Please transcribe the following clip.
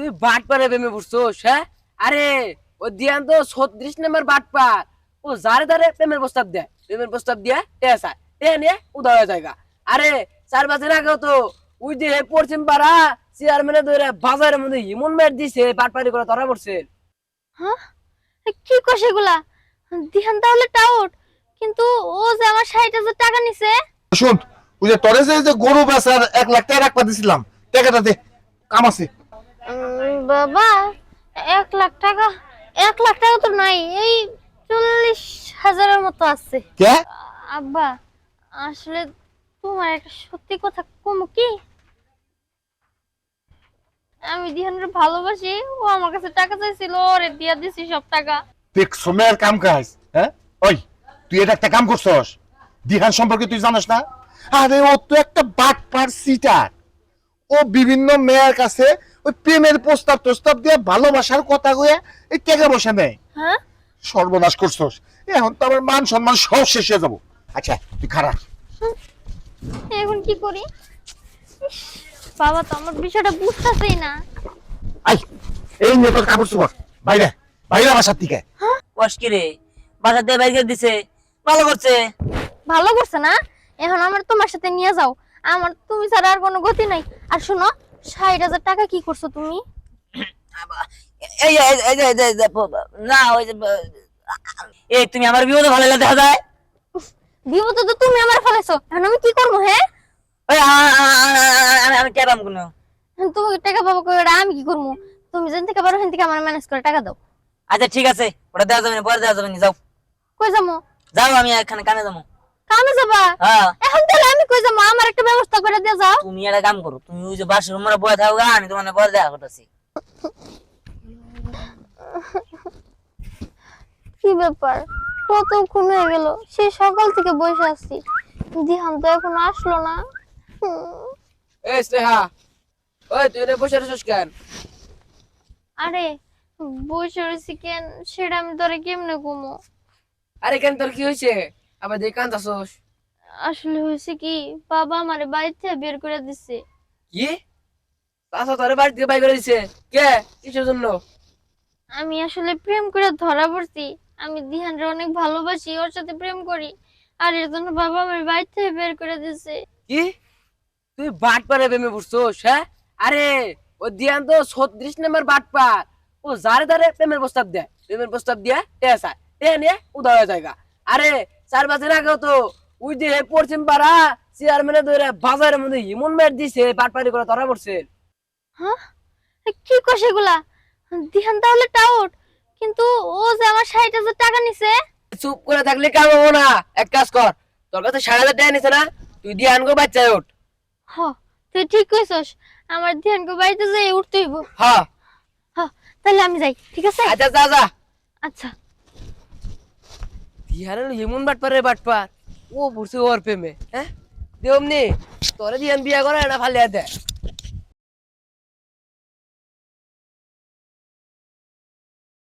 তুই বাট পারে প্রেমে পড়ছস? হ্যাঁ, আরে ও দিয়ান তো 36 নম্বর বাট পার। ও যারে তারে প্রেমের প্রস্তাব দিয়ে টেসা টে নিয়ে উদা হয়ে জায়গা। আরে 4 বছর আগেও তো ওই যে পশ্চিম পাড়া চেয়ারম্যানে ধরে বাজারের মধ্যে ইমন মেট দিছে বাটপারি করে ধরা পড়ছে। হ্যাঁ, কি কস এগুলা? দিহান তাহলে টাউট, কিন্তু ও যে আমার 60,000 টাকা নিছে। শুন, ওই যে তোরে যে গরু বেচার 1 লাখ টাকা রাখবা দিছিলাম, টাকাটা দে, কাম আছে। বাবা, 1 লাখ টাকা? 1 লাখ টাকা তো নাই, এই 40,000-এর মতো আছে। কে? আব্বা, আসলে তোমার একটা সত্যি কথা কমু কি, আমি দিহানের ভালোবাসি। ও আমার কাছে টাকা চাইছিল, ওরে দিয়া দিছি সব টাকা। দেখ সময়ের কাম কাজ, হ্যাঁ? ওই তুই এটা একটা কাম করছস, দিহান সম্পর্কে তুই জানিস না? আরে ও তো একটা বাটপার সিটার। ও বিভিন্ন মেয়ের কাছে ওই প্রেমের প্রস্তাব দিয়ে ভালোবাসার কথা কয়ে এই টাকা বসে নেয়। হ্যাঁ, সর্বনাশ করছস, এখন তো আমার মান সম্মান সব শেষ হয়ে যাবো। আচ্ছা তুই খারাপ। এখন কি করি? ইস, বাবা তো আমার বিষয়টা বুঝতেছেই না। আই, এই নিয়ে তোর কাপড় চোপড় বাইরে বাইরে বাসার থেকে। কস কি রে, বাসা দিয়ে বাইরে দিছে, ভালো করছে। ভালো করছে না? এখন আমার তোমার সাথে নিয়ে যাও, আমার তুমি ছাড়া আর কোনো গতি নাই। আর শোনো, 60,000 টাকা কি করছো তুমি? এই এই এই যে- এই যে- এই যে না ওই যে এই তুমি আমার বিপদে ভালো লাগে দেখা যায়। বিপদে তো তুমি আমার ফেলেছো, এখন আমি কি করবো? হ্যাঁ, ওই আমি কেরাম কোনো তুমি টাকা পাবো কই? ওটা আমি কি করবো? তুমি যেন থেকে পারো সেন থেকে আমার ম্যানেজ করে টাকা দাও। আচ্ছা ঠিক আছে, ওটা দেওয়া যাবে না, পরে দেওয়া যাবে না, যাও কই যাবো? যাও, আমি এখানে কানে যাবো। কামে যাবা? হ্যাঁ, এখন তাহলে আমি কই যাবো? আমার একটা ব্যবস্থা করে দিয়ে যাও। তুমি একটা কাম করো, তুমি ওই যে বাসের রুমে বয়ে থাকো, আমি তোমার পরে দেখা করতেছি। কি ব্যাপার, কতক্ষণ হয়ে গেল, সেই সকাল থেকে বসে আছি, দিহান তো এখন আসলো না। এই স্নেহা, ওই তুই রে বসে রইছিস কেন? আরে বসে রয়েছি কেন সেটা আমি তোরে কেমনে কমো? আরে কেন, তোর কি হয়েছে? আবার দেখে কান্দাছস? আসলে হয়েছে কি, বাবা আমারে বাড়ি থেকে বের করে দিছে। কি? চাচা তোরে বাড়ি থেকে বাইর করে দিছে? কে? কিসের জন্য? আমি আসলে প্রেম করে ধরা পড়ছি। আমি দিহানরে অনেক ভালোবাসি, ওর সাথে প্রেম করি, আর এর জন্য বাবা আমার বাড়ি থেকে বের করে দিছে। কি? তুই বাট পারে প্রেমে পড়ছস? হ্যাঁ, আরে ও দিয়ান তো 36 নম্বর বাট পার। ও যারে তারে প্রেমের প্রস্তাব দিয়ে টেসা টে নিয়ে উদা হয়ে জায়গা। আরে 4 বছর আগেও তো ওই যে পশ্চিম পাড়া চেয়ারম্যানে ধরে বাজারের মধ্যে ইমন মেট দিছে বাটপারি করে ধরা পড়ছে। হ্যাঁ, কি কস এগুলা? দিহান তাহলে টাউট, কিন্তু ও যে আমার 60,000 টাকা নিছে। চুপ করে থাকলে কাম হবো না, এক কাজ কর, তোর কাছে 60,000 টাকা নিছে না, তুই দিয়ান গো বাচ্চায় ওঠ। হ, তুই ঠিক কইছস, আমার দিহানকে বাড়িতে যাই উঠতে হইব। হ্যাঁ, হ, তাহলে আমি যাই, ঠিক আছে? আচ্ছা যা যা। আচ্ছা। দিহানের হিমন বাটপার ও পড়ছে ওর প্রেমে। হ্যাঁ, দেমনি তোরে দিয়ান বিয়া করে না ফালিয়া দেয়।